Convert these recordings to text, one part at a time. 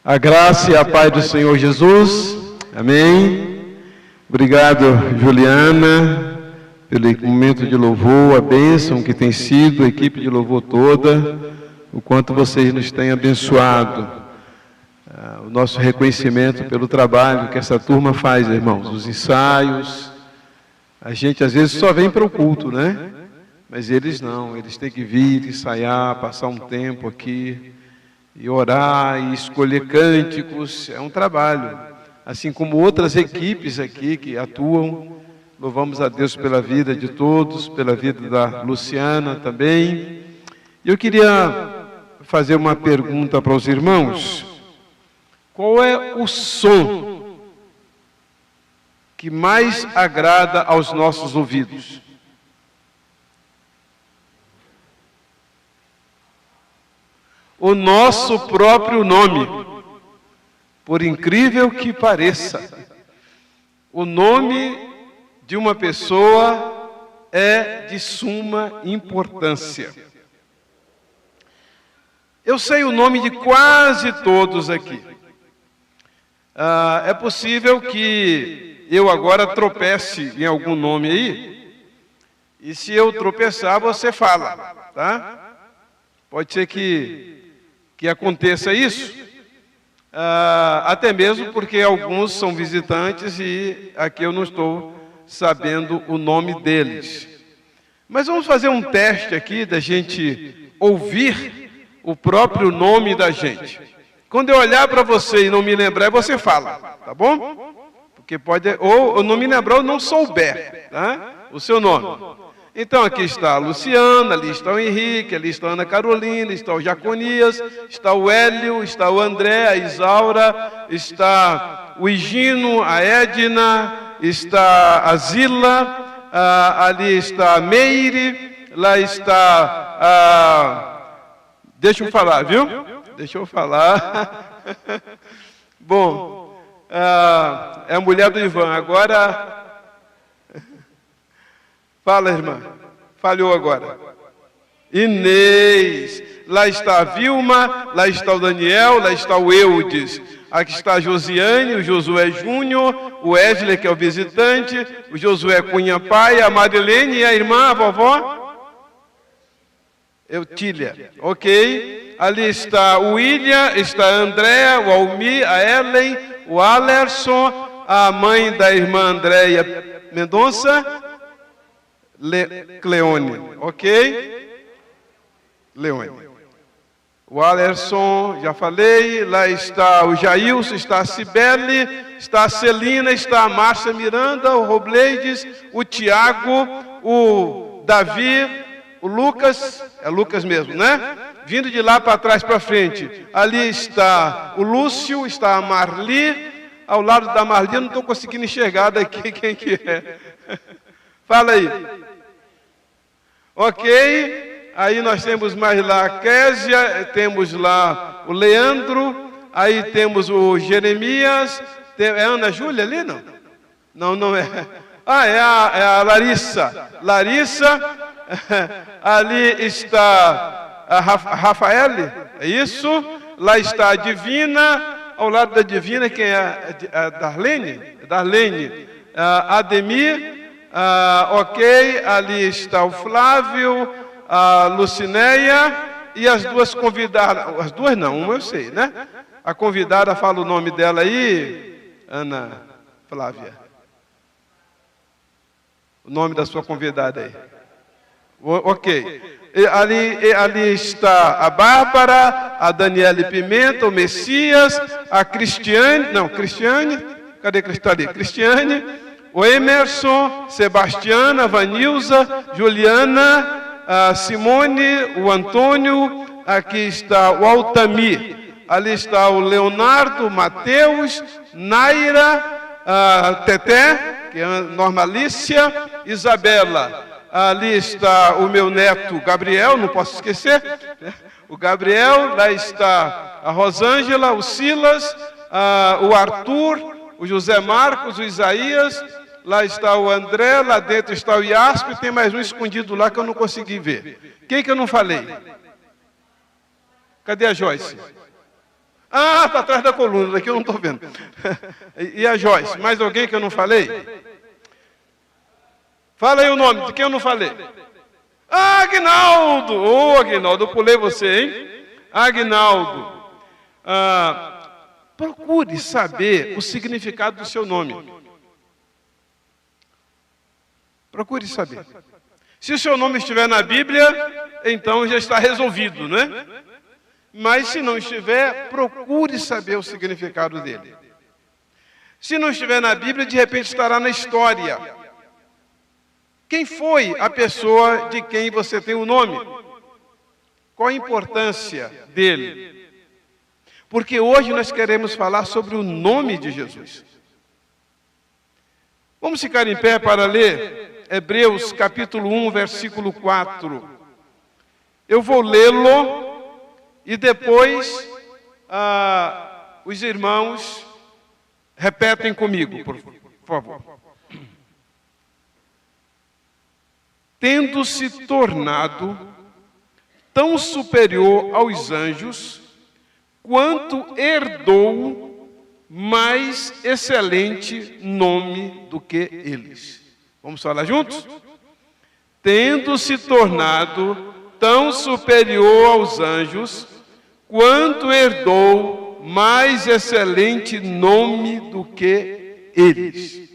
A graça e a paz do Senhor Jesus. Amém. Obrigado, Juliana, pelo momento de louvor, a bênção que tem sido, a equipe de louvor toda, o quanto vocês nos têm abençoado. O nosso reconhecimento pelo trabalho que essa turma faz, irmãos, os ensaios. A gente às vezes só vem para o culto, né? Mas eles não, eles têm que vir, ensaiar, passar um tempo aqui, e orar, e escolher cânticos, é um trabalho. Assim como outras equipes aqui que atuam, louvamos a Deus pela vida de todos, pela vida da Luciana também. Eu queria fazer uma pergunta para os irmãos. Qual é o som que mais agrada aos nossos ouvidos? O nosso próprio nome, por incrível que pareça, o nome de uma pessoa é de suma importância. Eu sei o nome de quase todos aqui. É possível que eu agora tropece em algum nome aí, e se eu tropeçar, você fala, tá? Pode ser que aconteça isso, até mesmo porque alguns são visitantes e aqui eu não estou sabendo o nome deles. Mas vamos fazer um teste aqui da gente ouvir o próprio nome da gente. Quando eu olhar para você e não me lembrar, você fala, tá bom? Porque pode, ou eu não me lembrar ou não souber, tá? O seu nome. Então, aqui está a Luciana, ali está o Henrique, ali está a Ana Carolina, está o Jaconias, está o Hélio, está o André, a Isaura, está o Higino, a Edna, está a Zila, ali está a Meire, lá está a... Deixa eu falar, viu? Deixa eu falar. Bom, é a mulher do Ivan, agora... Fala, irmã. Falhou agora. Inês. Lá está a Vilma, lá está o Daniel, lá está o Eudes. Aqui está a Josiane, o Josué Júnior, o Wesley, que é o visitante, o Josué Cunha Pai, a Marilene e a irmã, a vovó? Eutília. Ok. Ali está o William, está a Andréa, o Almi, a Ellen, o Alerson, a mãe da irmã Andréia Mendonça, Cleone, ok? Leone. O Alerson, já falei, lá está o Jailson, está a Cibele, está a Celina, está a Márcia Miranda, o Robleides, o Tiago, o Davi, o Lucas, é Lucas mesmo, né? Vindo de lá para trás para frente, ali está o Lúcio, está a Marli, ao lado da Marli, eu não estou conseguindo enxergar daqui quem que é. Fala aí. Ok, aí nós temos mais lá a Késia, temos lá o Leandro, aí temos o Jeremias, é a Ana Júlia ali, não? Não é. É a Larissa. Larissa, ali está a Rafaele, é isso? Lá está a Divina, ao lado da Divina, quem é? A Darlene? Darlene. Ademir. Ok, ali está o Flávio, a Lucinéia e as duas convidadas. As duas não, uma eu sei, né? A convidada, fala o nome dela aí, Ana Flávia. O nome da sua convidada aí. Ok. Ali está a Bárbara, a Daniele Pimenta, o Messias, a Cristiane. Não, Cristiane. Cadê Cristiane? Cristiane. O Emerson, Sebastiana, Vanilza, Juliana, a Simone, o Antônio, aqui está o Altamir, ali está o Leonardo, Mateus, Naira, a Teté, que é a Normalícia, Isabela, ali está o meu neto Gabriel, não posso esquecer, o Gabriel, lá está a Rosângela, o Silas, o Arthur, o José Marcos, o Isaías, lá está o André, lá dentro está o Iasco, e tem mais um escondido lá que eu não consegui ver. Quem que eu não falei? Cadê a Joyce? Ah, está atrás da coluna, daqui eu não estou vendo. E a Joyce? Mais alguém que eu não falei? Fala aí o nome, de quem eu não falei? Ah, Aguinaldo! Ô, Aguinaldo, eu pulei você, hein? Aguinaldo. Procure saber o significado do seu nome. Procure saber. Se o seu nome estiver na Bíblia, então já está resolvido, não é? Mas se não estiver, procure saber o significado dele. Se não estiver na Bíblia, de repente estará na história. Quem foi a pessoa de quem você tem o nome? Qual a importância dele? Porque hoje nós queremos falar sobre o nome de Jesus. Vamos ficar em pé para ler Hebreus capítulo 1, versículo 4. Eu vou lê-lo e depois os irmãos repetem comigo, por favor. Tendo-se tornado tão superior aos anjos, quanto herdou mais excelente nome do que eles. Vamos falar juntos? Tendo-se tornado tão superior aos anjos, quanto herdou mais excelente nome do que eles.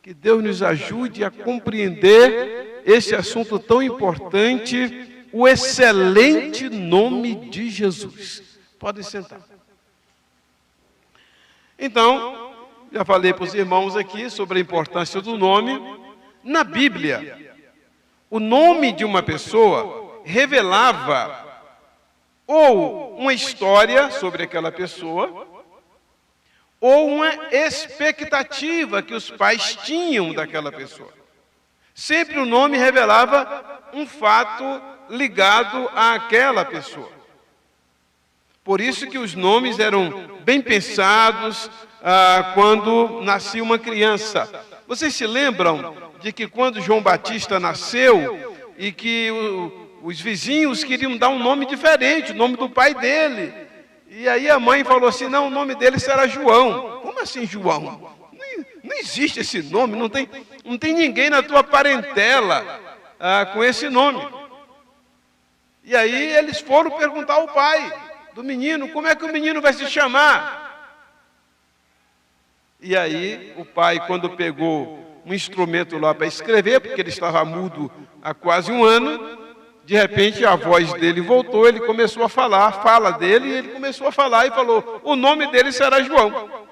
Que Deus nos ajude a compreender esse assunto tão importante, o excelente nome de Jesus. Podem sentar. Então, já falei para os irmãos aqui sobre a importância do nome. Na Bíblia, o nome de uma pessoa revelava ou uma história sobre aquela pessoa, ou uma expectativa que os pais tinham daquela pessoa. Sempre o nome revelava um fato ligado àquela pessoa. Por isso que os nomes eram bem pensados quando nascia uma criança. Vocês se lembram de que quando João Batista nasceu e que os vizinhos queriam dar um nome diferente, o nome do pai dele. E aí a mãe falou assim, não, o nome dele será João. Como assim João? Não existe esse nome, não tem ninguém na tua parentela com esse nome. E aí eles foram perguntar ao pai do menino, como é que o menino vai se chamar? E aí o pai, quando pegou um instrumento lá para escrever, porque ele estava mudo há quase um ano, de repente a voz dele voltou, ele começou a falar, a fala dele, e ele começou a falar e falou, o nome dele será João.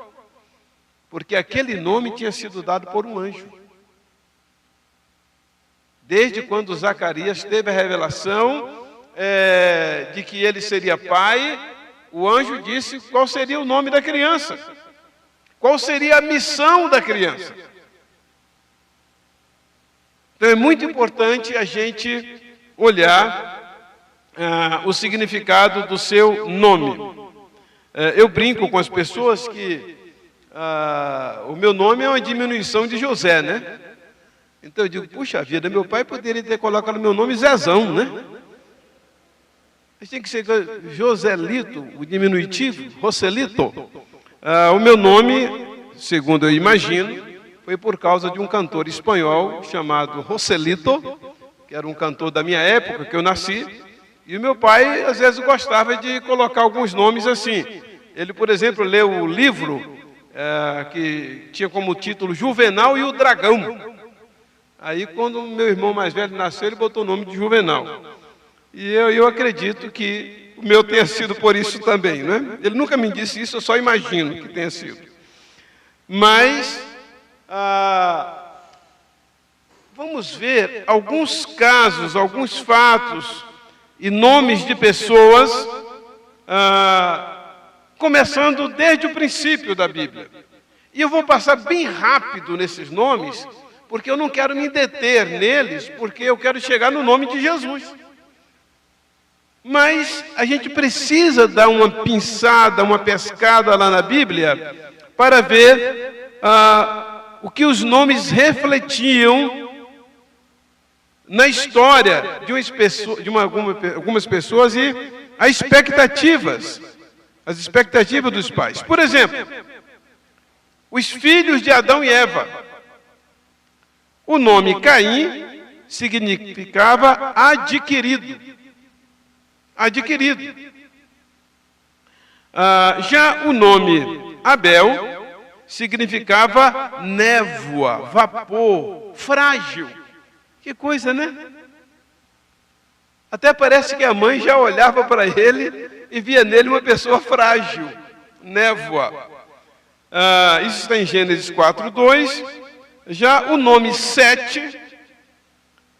Porque aquele nome tinha sido dado por um anjo. Desde quando Zacarias teve a revelação de que ele seria pai, o anjo disse qual seria o nome da criança. Qual seria a missão da criança. Então é muito importante a gente olhar o significado do seu nome. Eu brinco com as pessoas que o meu nome é uma diminuição de José, né? Então eu digo, puxa vida, meu pai poderia ter colocado meu nome Zezão, né? Mas tem que ser Joselito, o diminutivo, Joselito. O meu nome, segundo eu imagino, foi por causa de um cantor espanhol chamado Joselito, que era um cantor da minha época, que eu nasci, e o meu pai, às vezes, gostava de colocar alguns nomes assim. Ele, por exemplo, leu o livro que tinha como título Juvenal e o Dragão. Aí, quando o meu irmão mais velho nasceu, ele botou o nome de Juvenal. E eu acredito que o meu tenha sido por isso também, né? Ele nunca me disse isso, eu só imagino que tenha sido. Mas vamos ver alguns casos, alguns fatos e nomes de pessoas, começando desde o princípio da Bíblia. E eu vou passar bem rápido nesses nomes, porque eu não quero me deter neles, porque eu quero chegar no nome de Jesus. Mas a gente precisa dar uma pinçada, uma pescada lá na Bíblia, para ver o que os nomes refletiam na história de algumas pessoas e as expectativas as expectativas dos pais. Por exemplo, os filhos de Adão e Eva. O nome Caim significava adquirido. Adquirido. Já o nome Abel significava névoa, vapor, frágil. Que coisa, né? Até parece que a mãe já olhava para ele e via nele uma pessoa frágil, névoa. Isso está em Gênesis 4:2. Já o nome Sete,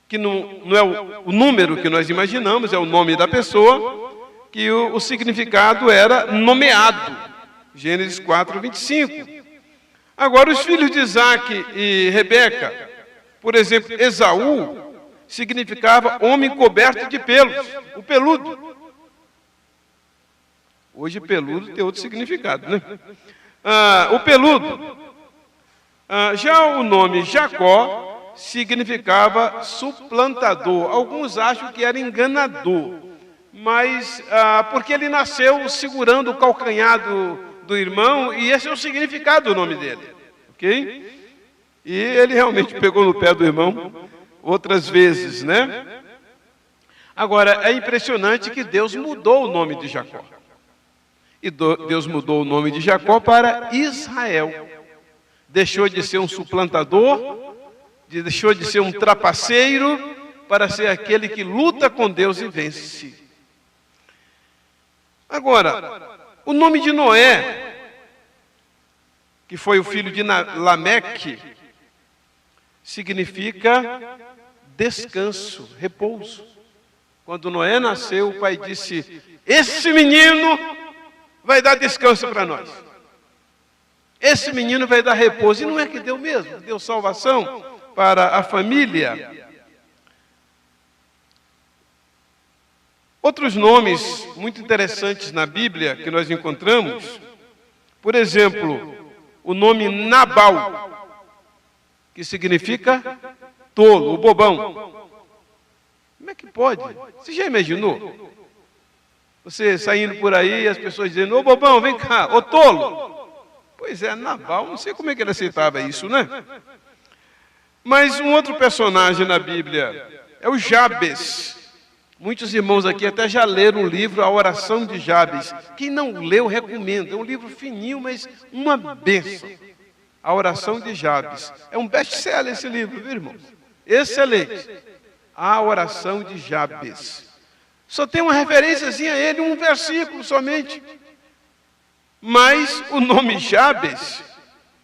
que não é o número que nós imaginamos, é o nome da pessoa, que o significado era nomeado. Gênesis 4:25. Agora, os filhos de Isaac e Rebeca, por exemplo, Esaú, significava homem coberto de pelos, o peludo. Hoje, peludo tem outro significado, né? O peludo. Já o nome Jacó significava suplantador. Alguns acham que era enganador, mas porque ele nasceu segurando o calcanhar do irmão, e esse é o significado do nome dele, ok? E ele realmente pegou no pé do irmão outras vezes, né? Agora, é impressionante que Deus mudou o nome de Jacó. E Deus mudou o nome de Jacó para Israel. Deixou de ser um suplantador, deixou de ser um trapaceiro, para ser aquele que luta com Deus e vence. Agora, o nome de Noé, que foi o filho de Lameque, significa descanso, repouso. Quando Noé nasceu, o pai disse: esse menino vai dar descanso para nós. Esse menino vai dar repouso. E não é que deu mesmo, deu salvação para a família. Outros nomes muito interessantes na Bíblia que nós encontramos, por exemplo, o nome Nabal, que significa tolo, o bobão. Como é que pode? Você já imaginou? Você saindo por aí e as pessoas dizendo: ô bobão, vem cá, ô tolo. Pois é, Nabal, não sei como é que ele aceitava isso, né? Mas um outro personagem na Bíblia é o Jabes. Muitos irmãos aqui até já leram o livro A Oração de Jabes. Quem não leu, recomendo. É um livro fininho, mas uma bênção. A Oração de Jabes. É um best-seller esse livro, viu, irmãos? Excelente. A Oração de Jabes. Só tem uma referênciazinha a ele, um versículo somente. Mas o nome Jabes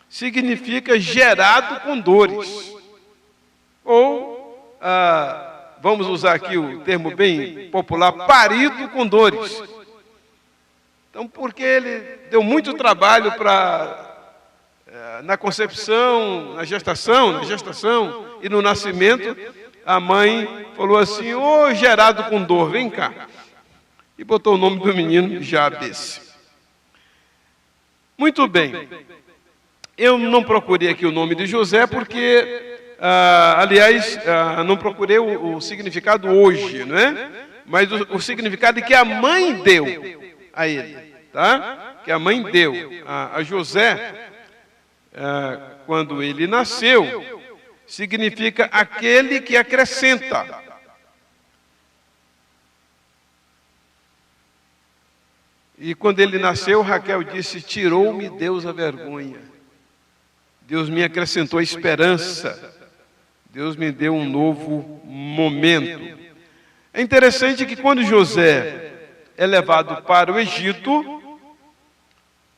significa gerado com dores. Ou, vamos usar aqui o termo bem popular, parido com dores. Então, porque ele deu muito trabalho na concepção, na gestação e no nascimento, a mãe falou assim: ô gerado com dor, vem cá. E botou o nome do menino Jabes. Muito bem. Eu não procurei aqui o nome de José porque, aliás, não procurei o significado hoje, não é? Mas o significado que a mãe deu a ele, tá? Que a mãe deu a José, quando ele nasceu, significa aquele que acrescenta. E quando ele nasceu, Raquel disse: tirou-me Deus a vergonha. Deus me acrescentou a esperança. Deus me deu um novo momento. É interessante que quando José é levado para o Egito,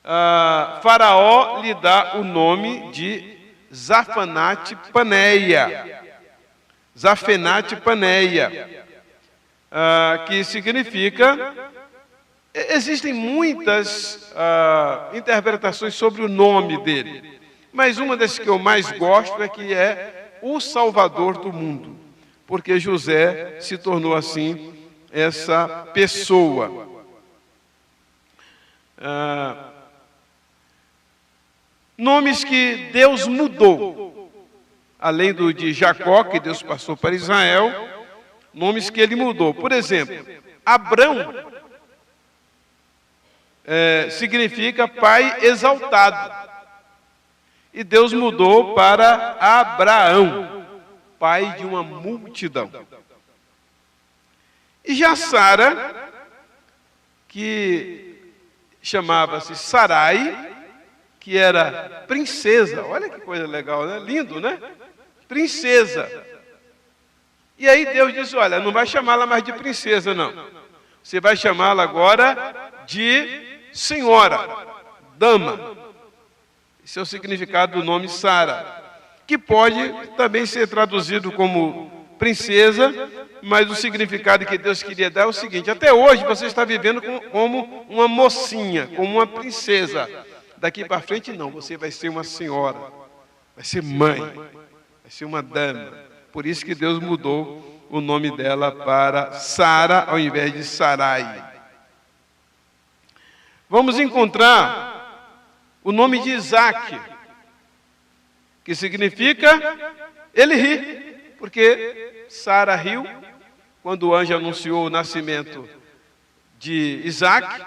Faraó lhe dá o nome de Zafenate-Paneia. Zafenate-Paneia, que significa... Existem muitas interpretações sobre o nome dele, mas uma das que eu mais gosto é que é o Salvador do mundo, porque José se tornou assim essa pessoa. Nomes que Deus mudou, além do de Jacó, que Deus passou para Israel, nomes que ele mudou. Por exemplo, Abrão significa pai exaltado. E Deus mudou para Abraão, pai de uma multidão. E já Sara, que chamava-se Sarai, que era princesa. Olha que coisa legal, né? Lindo, né? Princesa. E aí Deus disse, olha, não vai chamá-la mais de princesa, não. Você vai chamá-la agora de senhora, dama. Esse é o significado do nome Sara, que pode também ser traduzido como princesa, mas o significado que Deus queria dar é o seguinte: até hoje você está vivendo como uma mocinha, como uma princesa. Daqui para frente não, você vai ser uma senhora, vai ser mãe, vai ser uma dama. Por isso que Deus mudou o nome dela para Sara ao invés de Sarai. Vamos encontrar o nome de Isaac, que significa ele ri, porque Sara riu quando o anjo anunciou o nascimento de Isaac.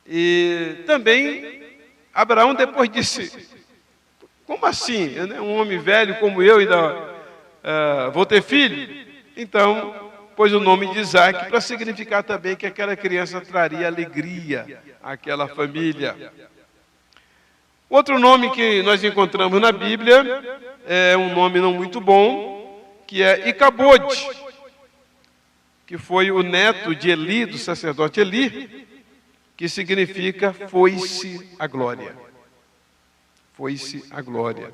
E também Abraão depois disse, como assim? Um homem velho como eu ainda vou ter filho? Então, pôs o nome de Isaac para significar também que aquela criança traria alegria àquela família. Outro nome que nós encontramos na Bíblia é um nome não muito bom, que é Icabode, que foi o neto de Eli, do sacerdote Eli, que significa foi-se a glória. Foi-se a glória.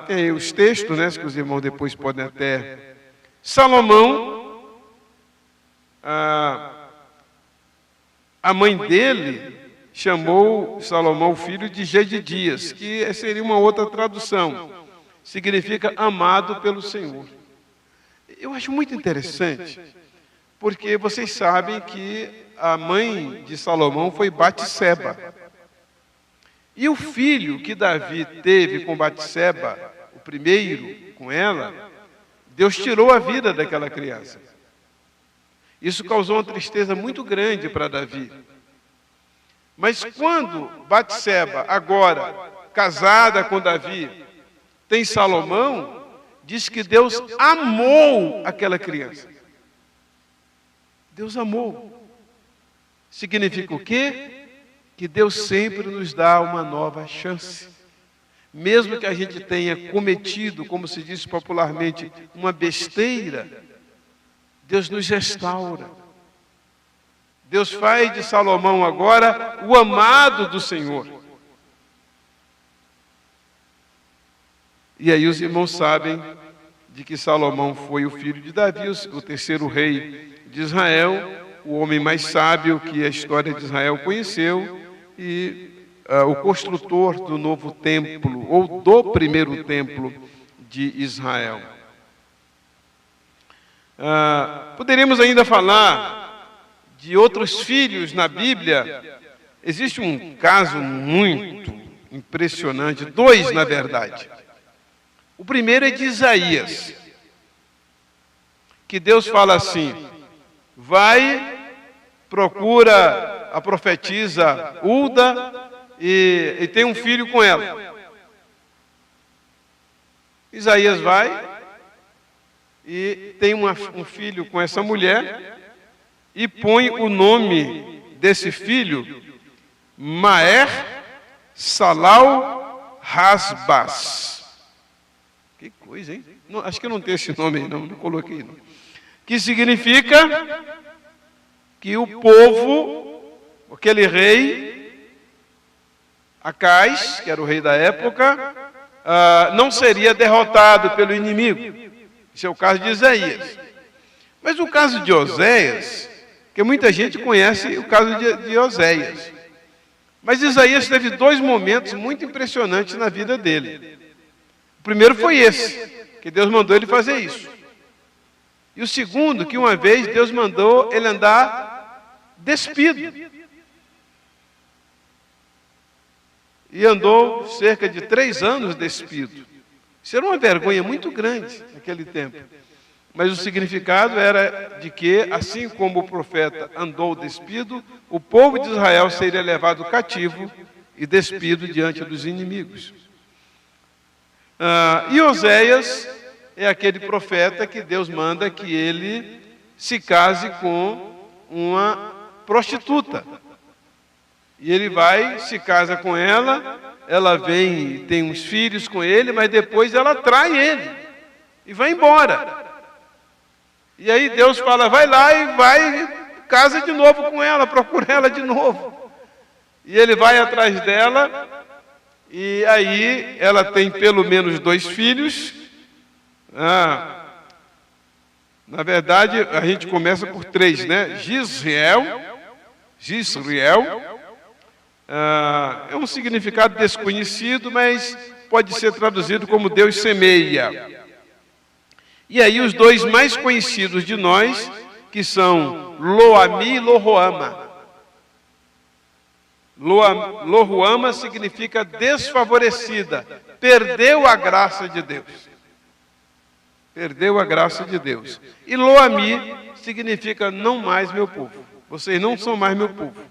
Tem os textos, né, que os irmãos depois podem até... Salomão, a mãe dele chamou Salomão, filho de Gedidias, que seria uma outra tradução, significa amado pelo Senhor. Eu acho muito interessante, porque vocês sabem que a mãe de Salomão foi Batseba. E o filho que Davi teve com Batseba, o primeiro com ela, Deus tirou a vida daquela criança. Isso causou uma tristeza muito grande para Davi. Mas quando Batseba, agora casada com Davi, tem Salomão, diz que Deus amou aquela criança. Deus amou. Significa o quê? Que Deus sempre nos dá uma nova chance. Mesmo que a gente tenha cometido, como se diz popularmente, uma besteira, Deus nos restaura. Deus faz de Salomão agora o amado do Senhor. E aí os irmãos sabem de que Salomão foi o filho de Davi, o terceiro rei de Israel, o homem mais sábio que a história de Israel conheceu e o construtor do novo templo, ou do primeiro templo de Israel. Poderíamos ainda falar de outros filhos na Bíblia. Existe um caso muito impressionante, dois na verdade. O primeiro é de Isaías, que Deus fala assim: vai, procura a profetisa Hulda e tem um filho com ela. Isaías vai e tem um filho com essa mulher e põe o nome desse filho Maher Salal Hasbaz. Que coisa, hein? Não, acho que eu não tenho esse nome aí, não coloquei não. Que significa que o povo, aquele rei, Acais, que era o rei da época, não seria derrotado pelo inimigo. Esse é o caso de Isaías. Mas o caso de Oséias, que muita gente conhece o caso de Oséias. Mas Isaías teve dois momentos muito impressionantes na vida dele. O primeiro foi esse, que Deus mandou ele fazer isso. E o segundo, que uma vez Deus mandou ele andar despido. E andou cerca de 3 anos despido. Isso era uma vergonha muito grande naquele tempo. Mas o significado era de que, assim como o profeta andou despido, o povo de Israel seria levado cativo e despido diante dos inimigos. E Oséias é aquele profeta que Deus manda que ele se case com uma prostituta. E ele vai, se casa com ela, ela vem e tem uns filhos com ele, mas depois ela trai ele e vai embora. E aí Deus fala, vai lá e casa de novo com ela, procura ela de novo. E ele vai atrás dela, e aí ela tem pelo menos 2 filhos. Na verdade, a gente começa por 3, né? Gisriel, é um significado desconhecido, mas pode ser traduzido como Deus semeia. E aí os 2 mais conhecidos de nós, que são Lo-Ammi e Lo-Ruama. Lo-Ruama significa desfavorecida, perdeu a graça de Deus. Perdeu a graça de Deus. E Lo-Ammi significa não mais meu povo. Vocês não são mais meu povo.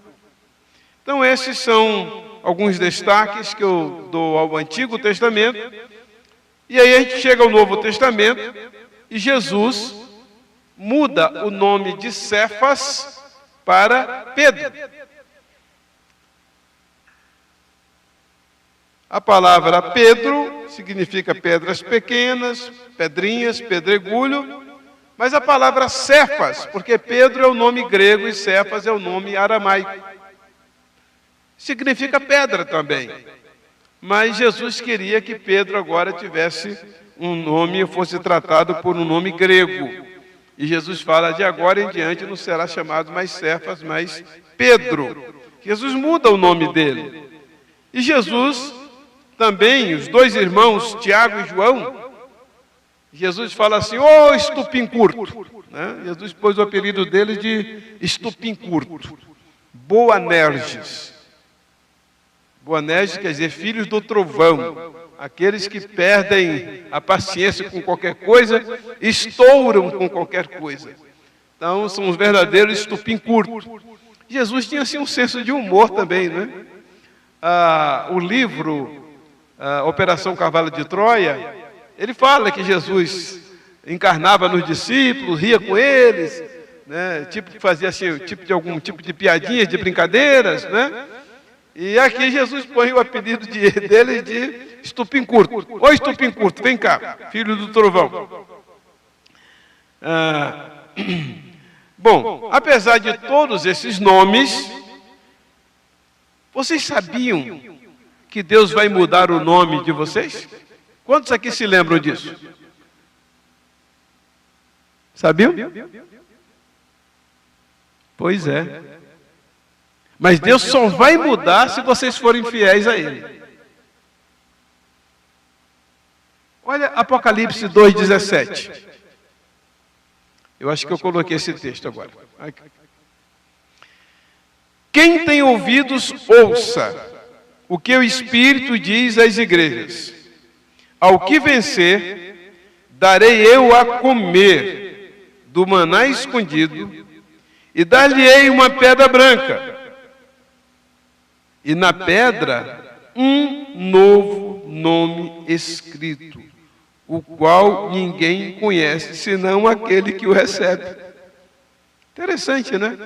Então esses são alguns destaques que eu dou ao Antigo Testamento. E aí a gente chega ao Novo Testamento e Jesus muda o nome de Cefas para Pedro. A palavra Pedro significa pedras pequenas, pedrinhas, pedregulho, mas a palavra Cefas, porque Pedro é o nome grego e Cefas é o nome aramaico, significa pedra também. Mas Jesus queria que Pedro agora tivesse um nome, fosse tratado por um nome grego. E Jesus fala, de agora em diante não será chamado mais Cefas, mas Pedro. Jesus muda o nome dele. E Jesus também, os 2 irmãos, Tiago e João, Jesus fala assim, ô estupim curto. Jesus pôs o apelido deles de estupim curto. Boanerges. Boanerges quer dizer filhos do trovão. Aqueles que perdem a paciência com qualquer coisa, estouram com qualquer coisa. Então, são os verdadeiros estupim curto. Jesus tinha assim um senso de humor também, né? O livro Operação Cavalo de Troia, ele fala que Jesus encarnava nos discípulos, ria com eles, né? Fazia assim, algum tipo de piadinhas, de brincadeiras, né? E aqui Jesus põe o apelido dele de estupim curto. Ô estupim curto, vem cá, filho do trovão. Bom, apesar de todos esses nomes, vocês sabiam que Deus vai mudar o nome de vocês? Quantos aqui se lembram disso? Sabiam? Pois é. Mas Deus só vai mudar se vocês forem fiéis a Ele. Olha Apocalipse 2,17. Eu acho que eu coloquei esse texto agora. Quem tem ouvidos, ouça o que o Espírito diz às igrejas. Ao que vencer, darei eu a comer do maná escondido e dar-lhe-ei uma pedra branca. E na pedra, um novo nome escrito, o qual ninguém conhece, senão aquele que o recebe. Interessante, né?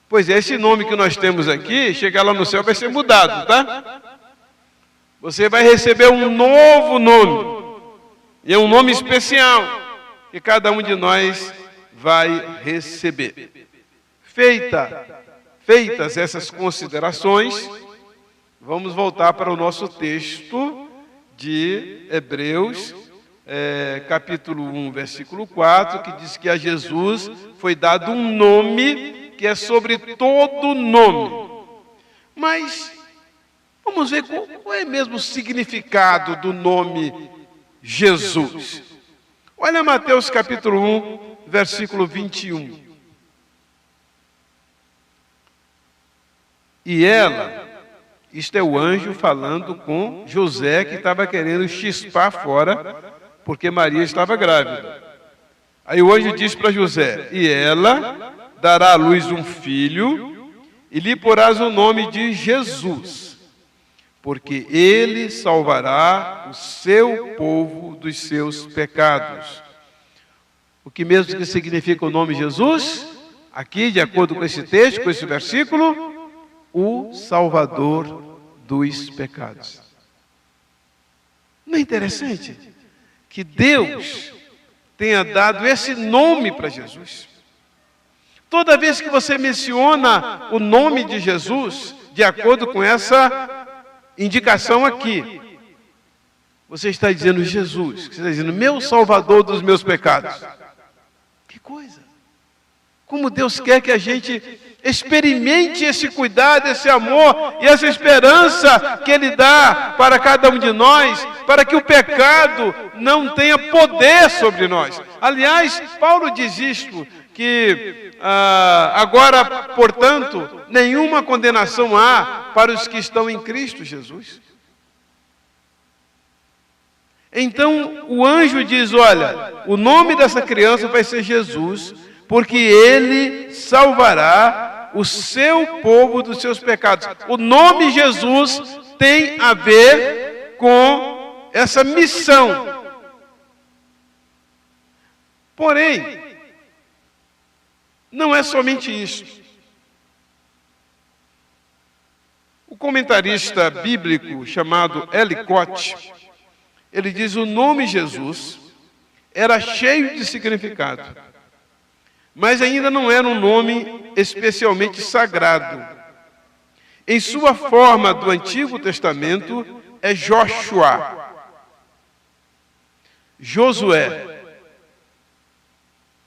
Pois é, esse nome que nós temos aqui, chegar lá no céu vai ser mudado, tá? Você vai receber um novo nome. E é um nome especial, que cada um de nós vai receber. Feitas essas considerações, vamos voltar para o nosso texto de Hebreus, capítulo 1, versículo 4, que diz que a Jesus foi dado um nome que é sobre todo nome. Mas vamos ver qual é mesmo o significado do nome Jesus. Olha Mateus capítulo 1, versículo 21. E ela, isto é o anjo falando com José, que estava querendo chispar fora, porque Maria estava grávida. Aí o anjo diz para José: e ela dará à luz um filho, e lhe porás o nome de Jesus, porque ele salvará o seu povo dos seus pecados. O que mesmo que significa o nome Jesus? Aqui, de acordo com esse texto, com esse versículo, o Salvador dos pecados. Não é interessante que Deus tenha dado esse nome para Jesus? Toda vez que você menciona o nome de Jesus, de acordo com essa indicação aqui, você está dizendo Jesus, você está dizendo meu Salvador dos meus pecados. Que coisa! Como Deus quer que a gente experimente esse cuidado, esse amor e essa esperança que Ele dá para cada um de nós, para que o pecado não tenha poder sobre nós. Aliás, Paulo diz isto, que agora, portanto, nenhuma condenação há para os que estão em Cristo Jesus. Então, o anjo diz, olha, o nome dessa criança vai ser Jesus, porque ele salvará o seu povo dos seus pecados. O nome Jesus tem a ver com essa missão. Porém, não é somente isso. O comentarista bíblico chamado Ellicott, ele diz: o nome Jesus era cheio de significado, mas ainda não era um nome especialmente sagrado. Em sua forma do Antigo Testamento, é Joshua, Josué,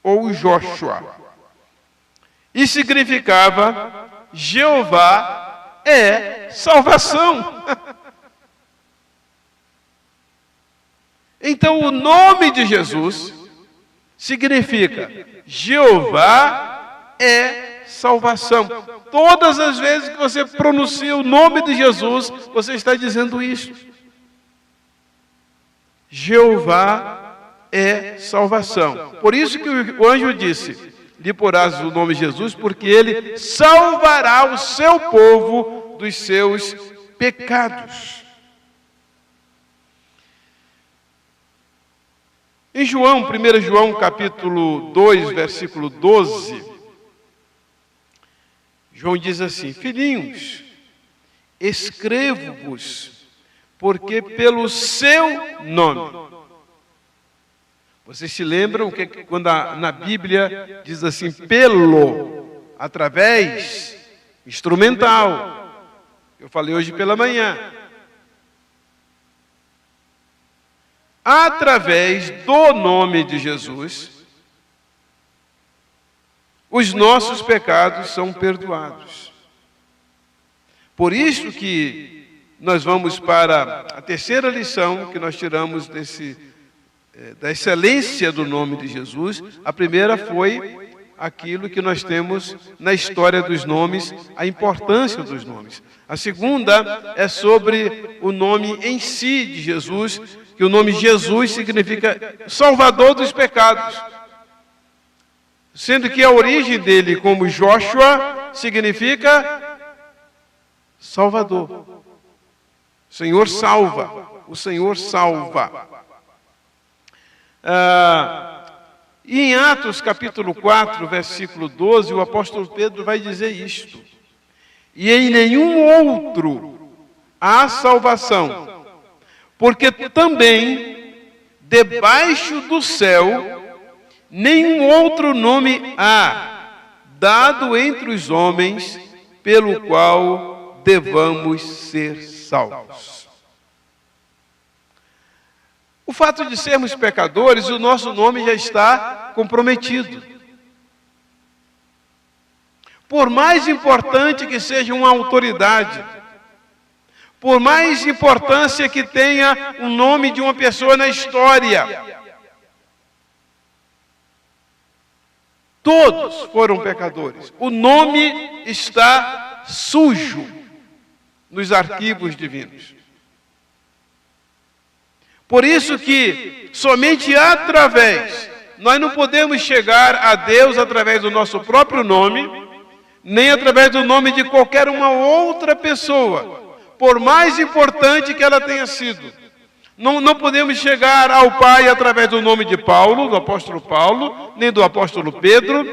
ou Joshua. E significava Jeová é salvação. Então, o nome de Jesus significa Jeová é salvação. Todas as vezes que você pronuncia o nome de Jesus, você está dizendo isso. Jeová é salvação. Por isso que o anjo disse: lhe porás o nome Jesus, porque ele salvará o seu povo dos seus pecados. Em João, 1 João capítulo 2, versículo 12, João diz assim: filhinhos, escrevo-vos, porque pelo seu nome. Vocês se lembram que quando na Bíblia diz assim, pelo, através, instrumental. Eu falei hoje pela manhã. Através do nome de Jesus, os nossos pecados são perdoados. Por isso que nós vamos para a terceira lição que nós tiramos da excelência do nome de Jesus. A primeira foi aquilo que nós temos na história dos nomes, a importância dos nomes. A segunda é sobre o nome em si de Jesus, que o nome Jesus significa Salvador dos pecados, sendo que a origem dele, como Joshua, significa Salvador. O Senhor salva, o Senhor salva. E em Atos capítulo 4, versículo 12, o apóstolo Pedro vai dizer isto: e em nenhum outro há salvação, porque também debaixo do céu nenhum outro nome há dado entre os homens pelo qual devamos ser salvos. O fato de sermos pecadores, o nosso nome já está comprometido. Por mais importante que seja uma autoridade, por mais importância que tenha o nome de uma pessoa na história, todos foram pecadores. O nome está sujo nos arquivos divinos. Por isso que somente através nós não podemos chegar a Deus através do nosso próprio nome, nem através do nome de qualquer uma outra pessoa, por mais importante que ela tenha sido. Não podemos chegar ao Pai através do nome de Paulo, do apóstolo Paulo, nem do apóstolo Pedro,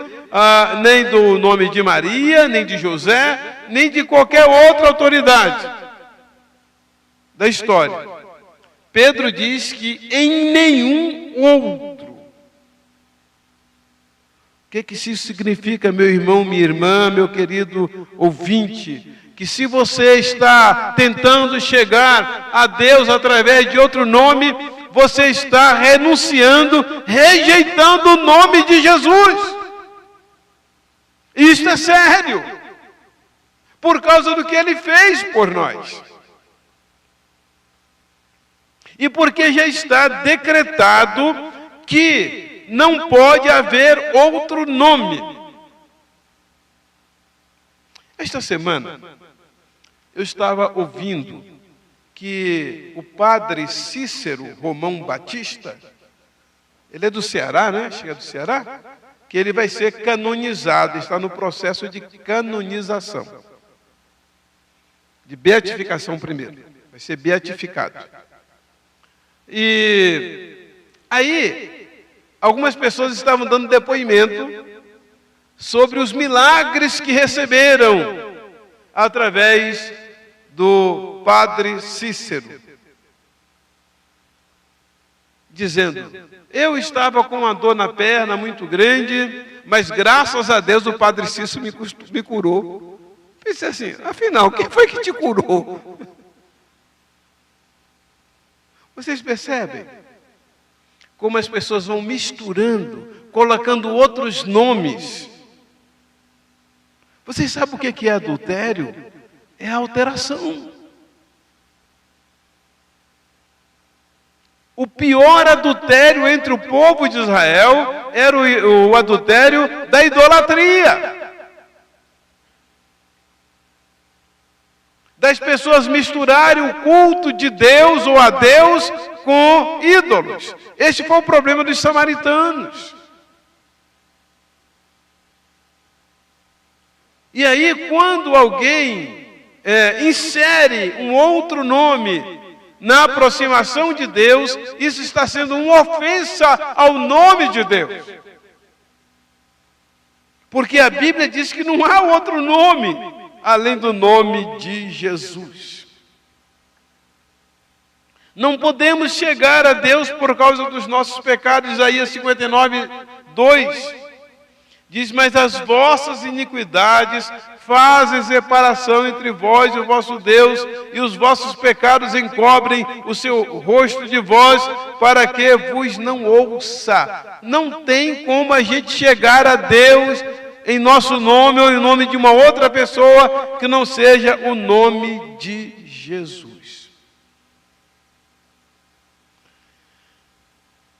nem do nome de Maria, nem de José, nem de qualquer outra autoridade da história. Pedro diz que em nenhum outro. O que isso significa, meu irmão, minha irmã, meu querido ouvinte? Que se você está tentando chegar a Deus através de outro nome, você está renunciando, rejeitando o nome de Jesus. Isso é sério, por causa do que Ele fez por nós. E porque já está decretado que não pode haver outro nome. Esta semana, eu estava ouvindo que o padre Cícero Romão Batista, ele é do Ceará, né? Chega do Ceará, que ele vai ser canonizado, está no processo de canonização, de beatificação primeiro, vai ser beatificado. E aí, algumas pessoas estavam dando depoimento sobre os milagres que receberam através do padre Cícero, dizendo: eu estava com uma dor na perna muito grande, mas graças a Deus o padre Cícero me curou. Pensei assim, afinal, quem foi que te curou? Vocês percebem como as pessoas vão misturando, colocando outros nomes? Vocês sabem o que é adultério? É alteração. O pior adultério entre o povo de Israel era o adultério da idolatria. Das pessoas misturarem o culto de Deus ou a Deus com ídolos. Este foi o problema dos samaritanos. E aí, quando alguém insere um outro nome na aproximação de Deus, isso está sendo uma ofensa ao nome de Deus. Porque a Bíblia diz que não há outro nome além do nome de Jesus. Não podemos chegar a Deus por causa dos nossos pecados. Isaías 59, 2 diz: mas as vossas iniquidades fazem separação entre vós e o vosso Deus, e os vossos pecados encobrem o seu rosto de vós, para que vos não ouça. Não tem como a gente chegar a Deus em nosso nome ou em nome de uma outra pessoa que não seja o nome de Jesus.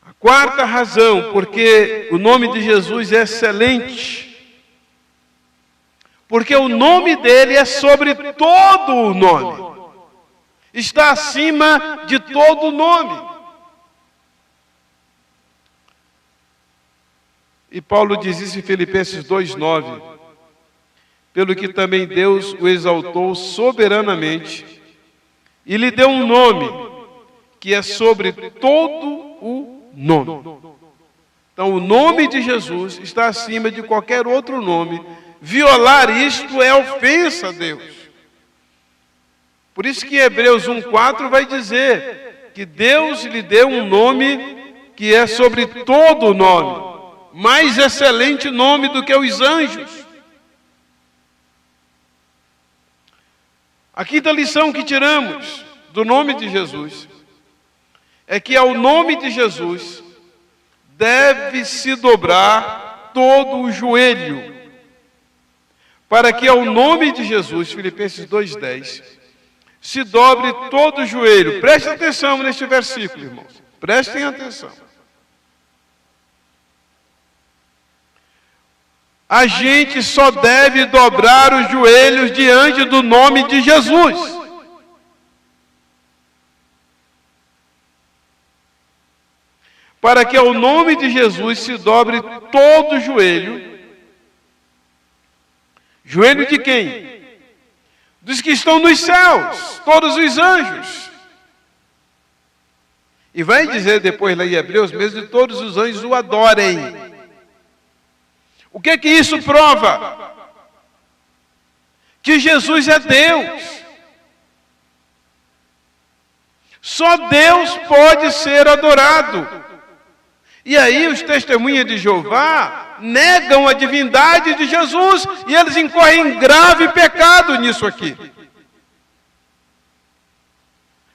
A quarta razão, porque o nome de Jesus é excelente, porque o nome dele é sobre todo o nome, está acima de todo o nome. E Paulo diz isso em Filipenses 2,9. Pelo que também Deus o exaltou soberanamente e lhe deu um nome que é sobre todo o nome. Então, o nome de Jesus está acima de qualquer outro nome. Violar isto é ofensa a Deus. Por isso que Hebreus 1,4 vai dizer que Deus lhe deu um nome que é sobre todo o nome. Mais excelente nome do que os anjos. A quinta lição que tiramos do nome de Jesus é que ao nome de Jesus deve se dobrar todo o joelho, para que ao nome de Jesus, Filipenses 2,10, se dobre todo o joelho. Prestem atenção neste versículo, irmãos. Prestem atenção. A gente só deve dobrar os joelhos diante do nome de Jesus. para que ao nome de Jesus se dobre todo o joelho. Joelho de quem? Dos que estão nos céus, todos os anjos. E vai dizer depois lá em Hebreus, mesmo de todos os anjos o adorem. O que é que isso prova? Que Jesus é Deus. Só Deus pode ser adorado. E aí os testemunhas de Jeová negam a divindade de Jesus e eles incorrem em grave pecado nisso aqui.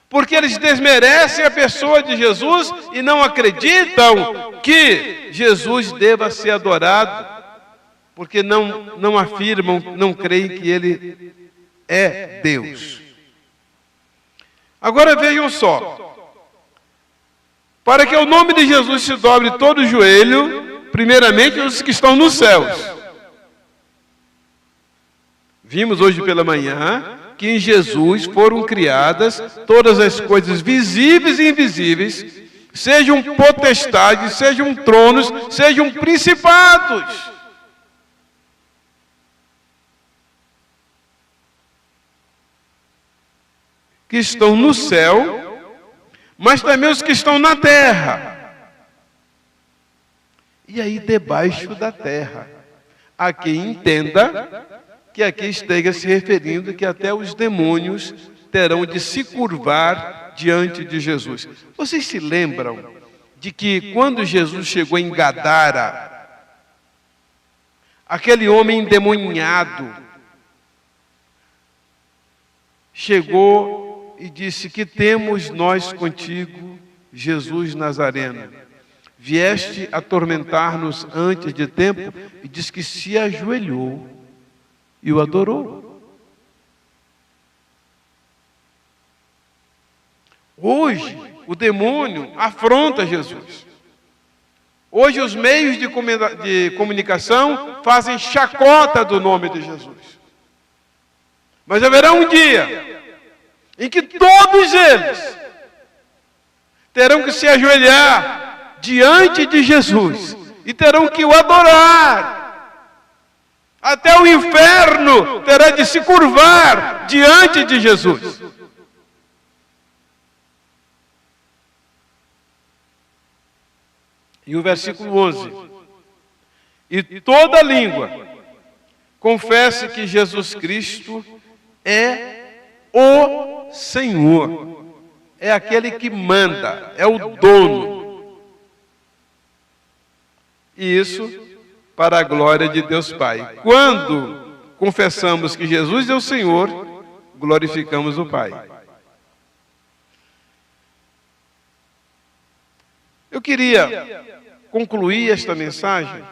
Porque eles desmerecem a pessoa de Jesus e não acreditam que Jesus deva ser adorado, porque não afirmam, não creem que Ele é Deus. Agora vejam só. Para que o nome de Jesus se dobre todo o joelho, primeiramente os que estão nos céus. Vimos hoje pela manhã que em Jesus foram criadas todas as coisas visíveis e invisíveis, sejam potestades, sejam tronos, sejam principados. Que estão no céu, mas também os que estão na terra. E aí debaixo da terra. Há quem entenda que aqui esteja se referindo que até os demônios terão de se curvar diante de Jesus. Vocês se lembram de que quando Jesus chegou em Gadara, aquele homem endemoniado chegou e disse: que temos nós contigo, Jesus Nazareno? Vieste atormentar-nos antes de tempo? E diz que se ajoelhou e o adorou. Hoje, o demônio afronta Jesus. Hoje, os meios de comunicação fazem chacota do nome de Jesus. Mas haverá um dia em que todos eles terão que se ajoelhar diante de Jesus e terão que o adorar. Até o inferno terá de se curvar diante de Jesus. E o versículo 11: e toda língua confesse que Jesus Cristo é o Senhor, é aquele que manda, é o dono. E isso para a glória de Deus Pai. Quando confessamos que Jesus é o Senhor, glorificamos o Pai. Eu queria concluir esta mensagem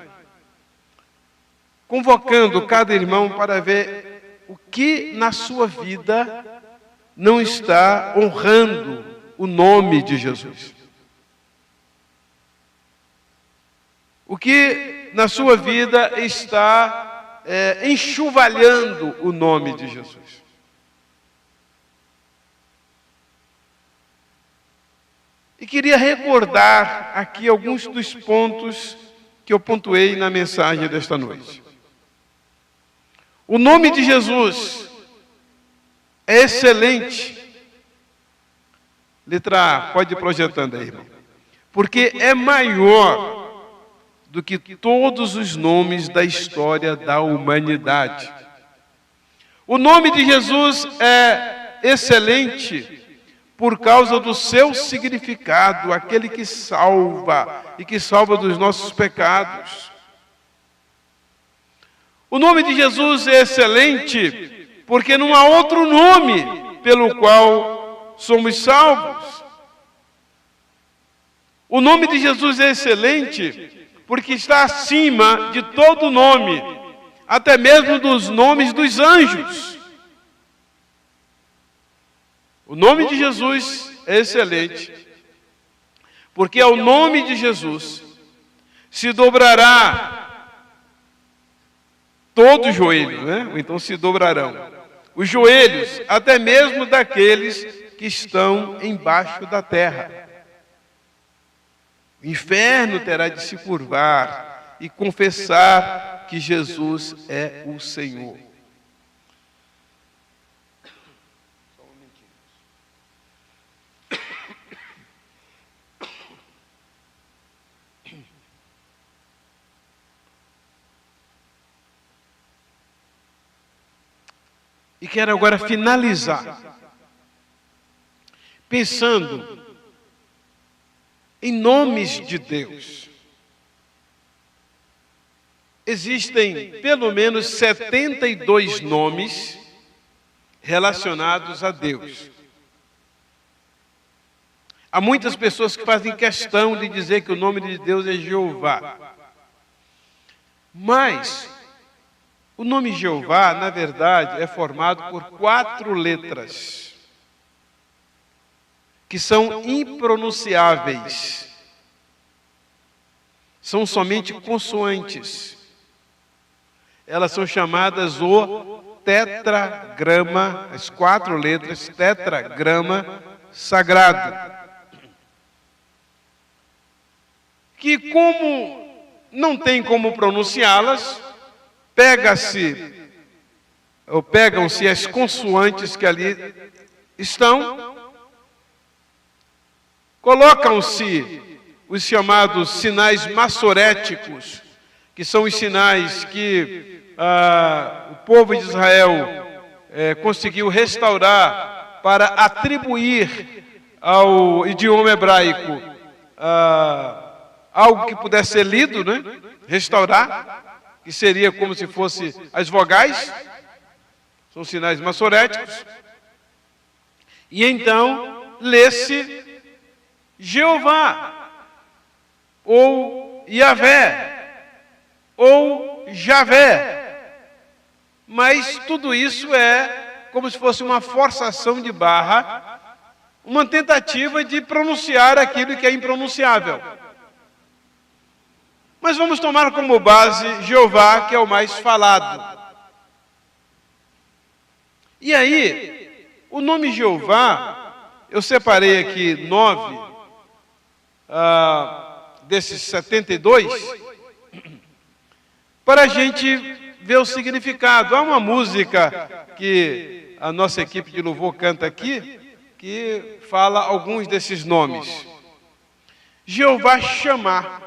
convocando cada irmão para ver o que na sua vida não está honrando o nome de Jesus. O que na sua vida está enxovalhando o nome de Jesus. E queria recordar aqui alguns dos pontos que eu pontuei na mensagem desta noite. O nome de Jesus é excelente. Letra A, pode ir projetando aí, irmão. Porque é maior do que todos os nomes da história da humanidade. O nome de Jesus é excelente por causa do seu significado, aquele que salva e que salva dos nossos pecados. O nome de Jesus é excelente porque não há outro nome pelo qual somos salvos. O nome de Jesus é excelente porque está acima de todo nome, até mesmo dos nomes dos anjos. O nome de Jesus é excelente porque ao nome de Jesus se dobrará todo o joelho, né? Ou então se dobrarão os joelhos, até mesmo daqueles que estão embaixo da terra. O inferno terá de se curvar e confessar que Jesus é o Senhor. E quero agora finalizar pensando em nomes de Deus. Existem pelo menos 72 nomes relacionados a Deus. Há muitas pessoas que fazem questão de dizer que o nome de Deus é Jeová. Mas o nome Jeová, na verdade, é formado por 4 letras, que são impronunciáveis. São somente consoantes. Elas são chamadas o tetragrama, as 4 letras, tetragrama sagrado. Que como não tem como pronunciá-las, pegam-se as consoantes que ali estão, colocam-se os chamados sinais massoréticos, que são os sinais que o povo de Israel conseguiu restaurar para atribuir ao idioma hebraico algo que pudesse ser lido, né? Restaurar, que seria como se fosse as vogais, são sinais massoréticos, e então lê-se Jeová, ou Yahvé, ou Javé, mas tudo isso é como se fosse uma forçação de barra, uma tentativa de pronunciar aquilo que é impronunciável. Mas vamos tomar como base Jeová, que é o mais falado. E aí, o nome Jeová, eu separei aqui 9 desses 72, para a gente ver o significado. Há uma música que a nossa equipe de louvor canta aqui, que fala alguns desses nomes. Jeová chamar.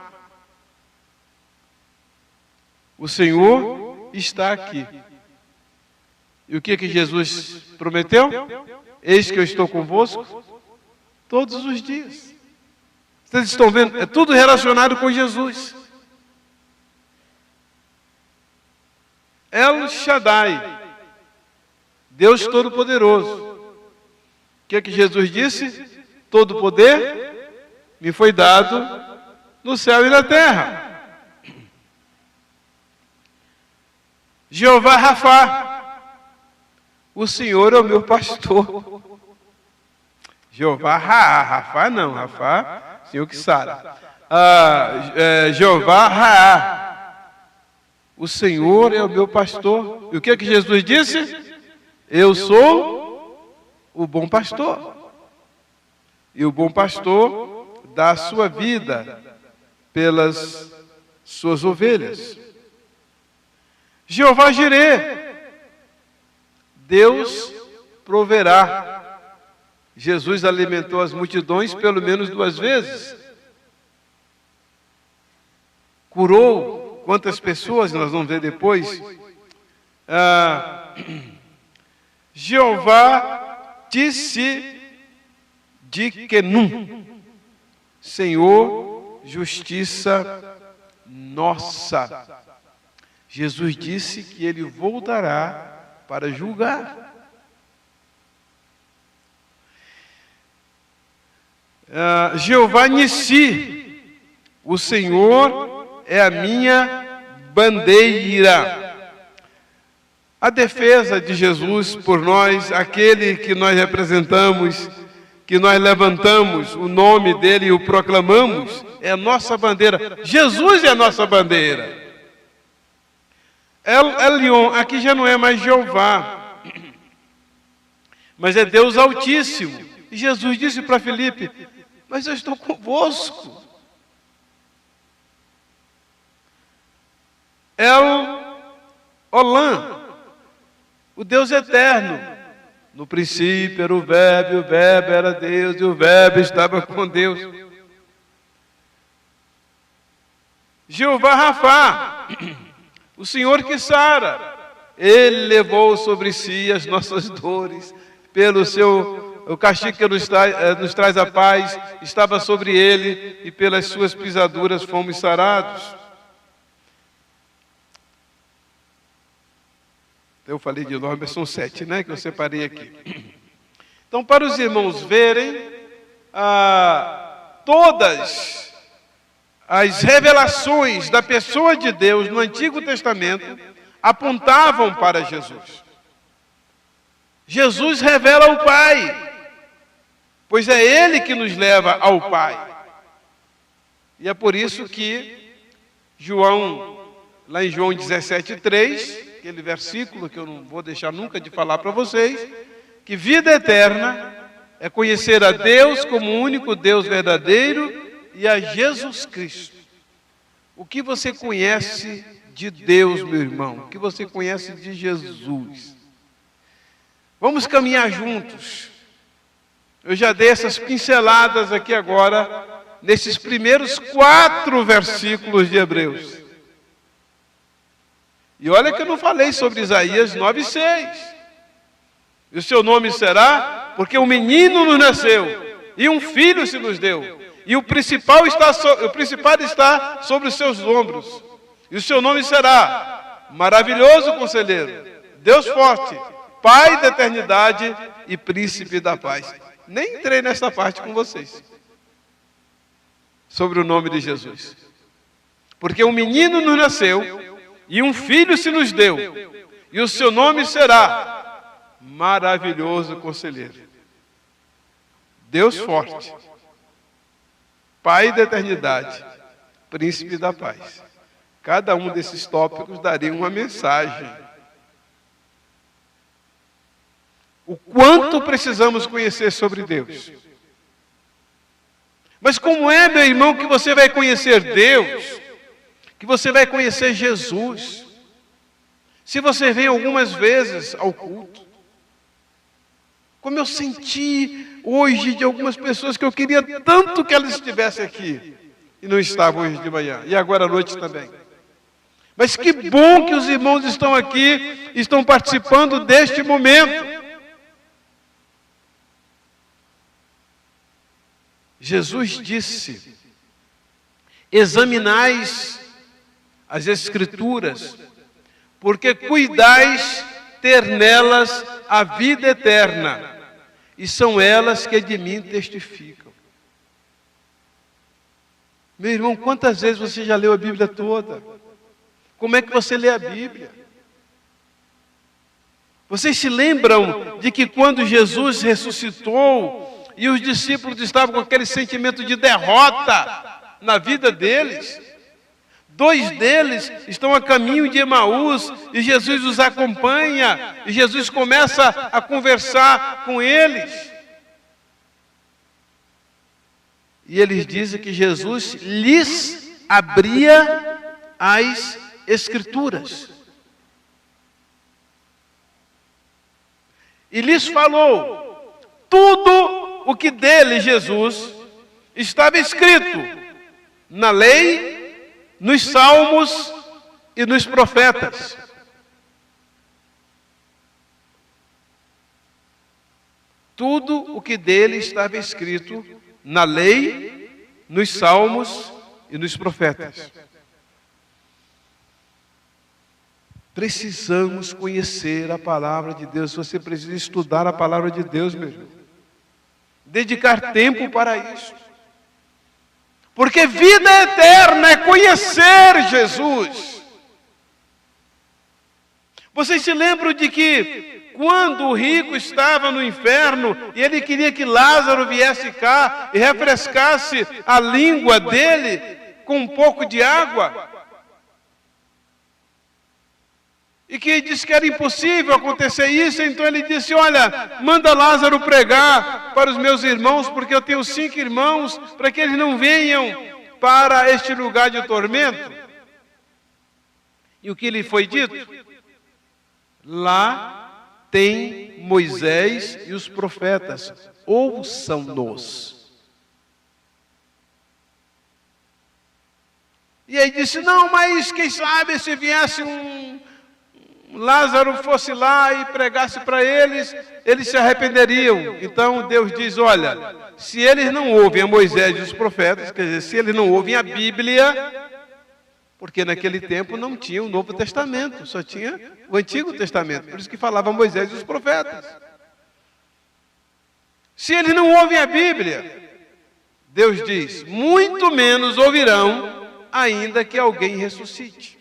O Senhor está aqui. E o que Jesus prometeu? Eis que eu estou convosco todos os dias. Vocês estão vendo? É tudo relacionado com Jesus. El Shaddai, Deus Todo-Poderoso. O que Jesus disse? Todo poder me foi dado no céu e na terra. Jeová Rafá, o Senhor é o meu pastor. Jeová Rafá não, Rafá, Senhor que sara. Jeová Raá, o Senhor é o meu pastor. E o que Jesus disse? Eu sou o bom pastor. E o bom pastor dá a sua vida pelas suas ovelhas. Jeová Jirê, Deus proverá. Jesus alimentou as multidões pelo menos 2 vezes. Curou quantas pessoas, nós vamos ver depois. Jeová Tsidkenu, Senhor, justiça nossa. Jesus disse que ele voltará para julgar. Jeová Nissi, o Senhor é a minha bandeira. A defesa de Jesus por nós, aquele que nós representamos, que nós levantamos o nome dele e o proclamamos, é a nossa bandeira. Jesus é a nossa bandeira. Elion, aqui já não é mais Jeová, mas é Deus Altíssimo. E Jesus disse para Filipe, mas eu estou convosco El-Olam, o Deus eterno. No princípio era o Verbo era Deus, e o Verbo estava com Deus. Jeová Rafá, o Senhor que sara, Ele levou sobre si as nossas dores, o castigo que nos traz a paz, estava sobre Ele, e pelas suas pisaduras fomos sarados. Eu falei de nome, mas são 7, né, que eu separei aqui. Então, para os irmãos verem, todas as revelações da pessoa de Deus no Antigo Testamento apontavam para Jesus. Jesus revela o Pai, pois é Ele que nos leva ao Pai. E é por isso que lá em João 17:3, aquele versículo que eu não vou deixar nunca de falar para vocês, que vida eterna é conhecer a Deus como o único Deus verdadeiro e a Jesus Cristo. O que você conhece de Deus, meu irmão? O que você conhece de Jesus? Vamos caminhar juntos. Eu já dei essas pinceladas aqui agora, nesses primeiros 4 versículos de Hebreus. E olha que eu não falei sobre Isaías 9:6. E o seu nome será, porque um menino nos nasceu, e um filho se nos deu. E o principado está sobre os seus ombros. E o seu nome será Maravilhoso Conselheiro, Deus Forte, Pai da Eternidade e Príncipe da Paz. Nem entrei nessa parte com vocês, sobre o nome de Jesus. Porque um menino nos nasceu, e um filho se nos deu, e o seu nome será Maravilhoso Conselheiro, Deus Forte, Pai da Eternidade, Príncipe da Paz. Cada um desses tópicos daria uma mensagem. O quanto precisamos conhecer sobre Deus. Mas como é, meu irmão, que você vai conhecer Deus, que você vai conhecer Jesus, se você vem algumas vezes ao culto? Como eu senti hoje de algumas pessoas que eu queria tanto que elas estivessem aqui, e não estavam hoje de manhã, e agora à noite também. Mas que bom que os irmãos estão aqui, estão participando deste momento. Jesus disse: examinais as Escrituras, porque cuidais ter nelas a vida eterna, e são elas que de mim testificam. Meu irmão, quantas vezes você já leu a Bíblia toda? Como é que você lê a Bíblia? Vocês se lembram de que quando Jesus ressuscitou e os discípulos estavam com aquele sentimento de derrota na vida deles? 2 deles estão a caminho de Emaús e Jesus os acompanha e Jesus começa a conversar com eles. E eles dizem que Jesus lhes abria as Escrituras. E lhes falou tudo o que dele, Jesus, estava escrito na lei, nos salmos e nos profetas. Tudo o que dele estava escrito na lei, nos salmos e nos profetas. Precisamos conhecer a palavra de Deus. Você precisa estudar a palavra de Deus, meu irmão. Dedicar tempo para isso. Porque vida eterna é conhecer Jesus. Vocês se lembram de que quando o rico estava no inferno e ele queria que Lázaro viesse cá e refrescasse a língua dele com um pouco de água? E que disse que era impossível acontecer isso, então ele disse: olha, manda Lázaro pregar para os meus irmãos, porque eu tenho 5 irmãos, para que eles não venham para este lugar de tormento. E o que lhe foi dito? Lá tem Moisés e os profetas, ouçam-nos. E aí disse, não, mas quem sabe se viesse um Lázaro fosse lá e pregasse para eles, eles se arrependeriam. Então Deus diz, olha, se eles não ouvem a Moisés e os profetas, quer dizer, se eles não ouvem a Bíblia, porque naquele tempo não tinha o Novo Testamento, só tinha o Antigo Testamento, por isso que falava Moisés e os profetas. Se eles não ouvem a Bíblia, Deus diz, muito menos ouvirão, ainda que alguém ressuscite.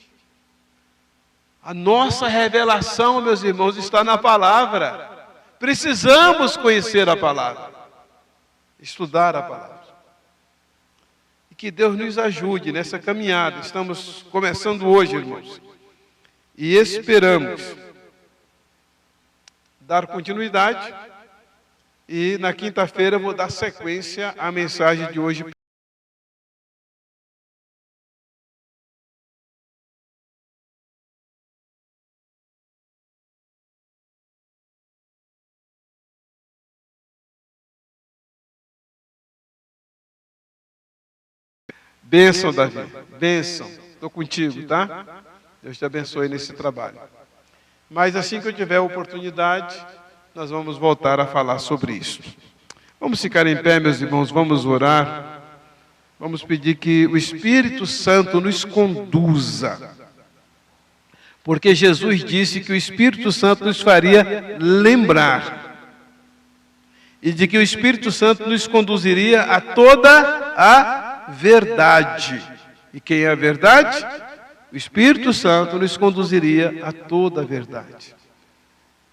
A nossa revelação, meus irmãos, está na palavra. Precisamos conhecer a palavra, estudar a palavra. E que Deus nos ajude nessa caminhada. Estamos começando hoje, irmãos. E esperamos dar continuidade. E na quinta-feira eu vou dar sequência à mensagem de hoje. Bênção, Davi. Bênção. Estou contigo, tá? Deus te abençoe nesse trabalho. Mas assim que eu tiver a oportunidade, nós vamos voltar a falar sobre isso. Vamos ficar em pé, meus irmãos, vamos orar. Vamos pedir que o Espírito Santo nos conduza. Porque Jesus disse que o Espírito Santo nos faria lembrar. E de que o Espírito Santo nos conduziria a toda a verdade. E quem é a verdade? O Espírito Santo nos conduziria a toda a verdade.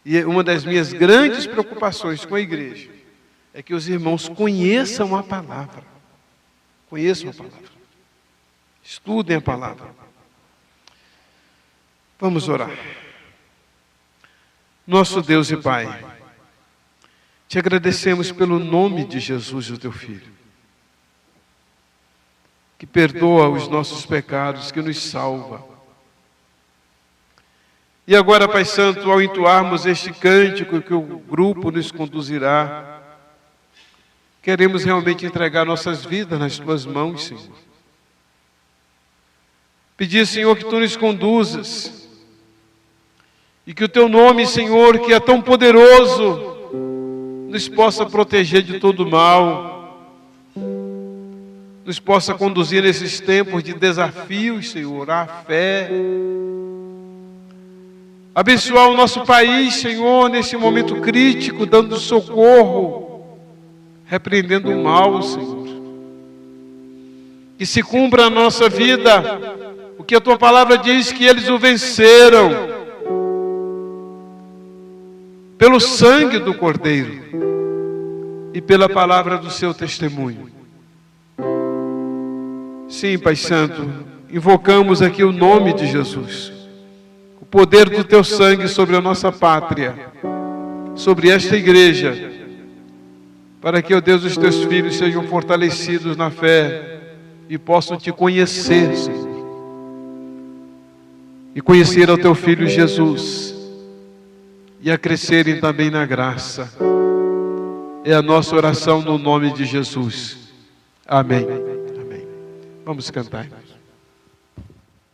E uma das minhas grandes preocupações com a igreja é que os irmãos conheçam a palavra. Conheçam a palavra. Estudem a palavra. Vamos orar. Nosso Deus e Pai, te agradecemos pelo nome de Jesus, o teu Filho, que perdoa os nossos pecados, que nos salva. E agora, Pai Santo, ao entoarmos este cântico que o grupo nos conduzirá, queremos realmente entregar nossas vidas nas tuas mãos, Senhor. Pedir, Senhor, que tu nos conduzas e que o teu nome, Senhor, que é tão poderoso, nos possa proteger de todo mal, nos possa conduzir nesses tempos de desafios, Senhor, à fé. Abençoar o nosso país, Senhor, nesse momento crítico, dando socorro, repreendendo o mal, Senhor. Que se cumpra a nossa vida, o que a tua palavra diz, que eles o venceram pelo sangue do Cordeiro e pela palavra do seu testemunho. Sim, Pai Santo, invocamos aqui o nome de Jesus, o poder do teu sangue sobre a nossa pátria, sobre esta igreja, para que, ó Deus, os teus filhos sejam fortalecidos na fé e possam te conhecer, Senhor, e conhecer ao teu Filho Jesus, e a crescerem também na graça. É a nossa oração no nome de Jesus. Amém. Vamos cantar.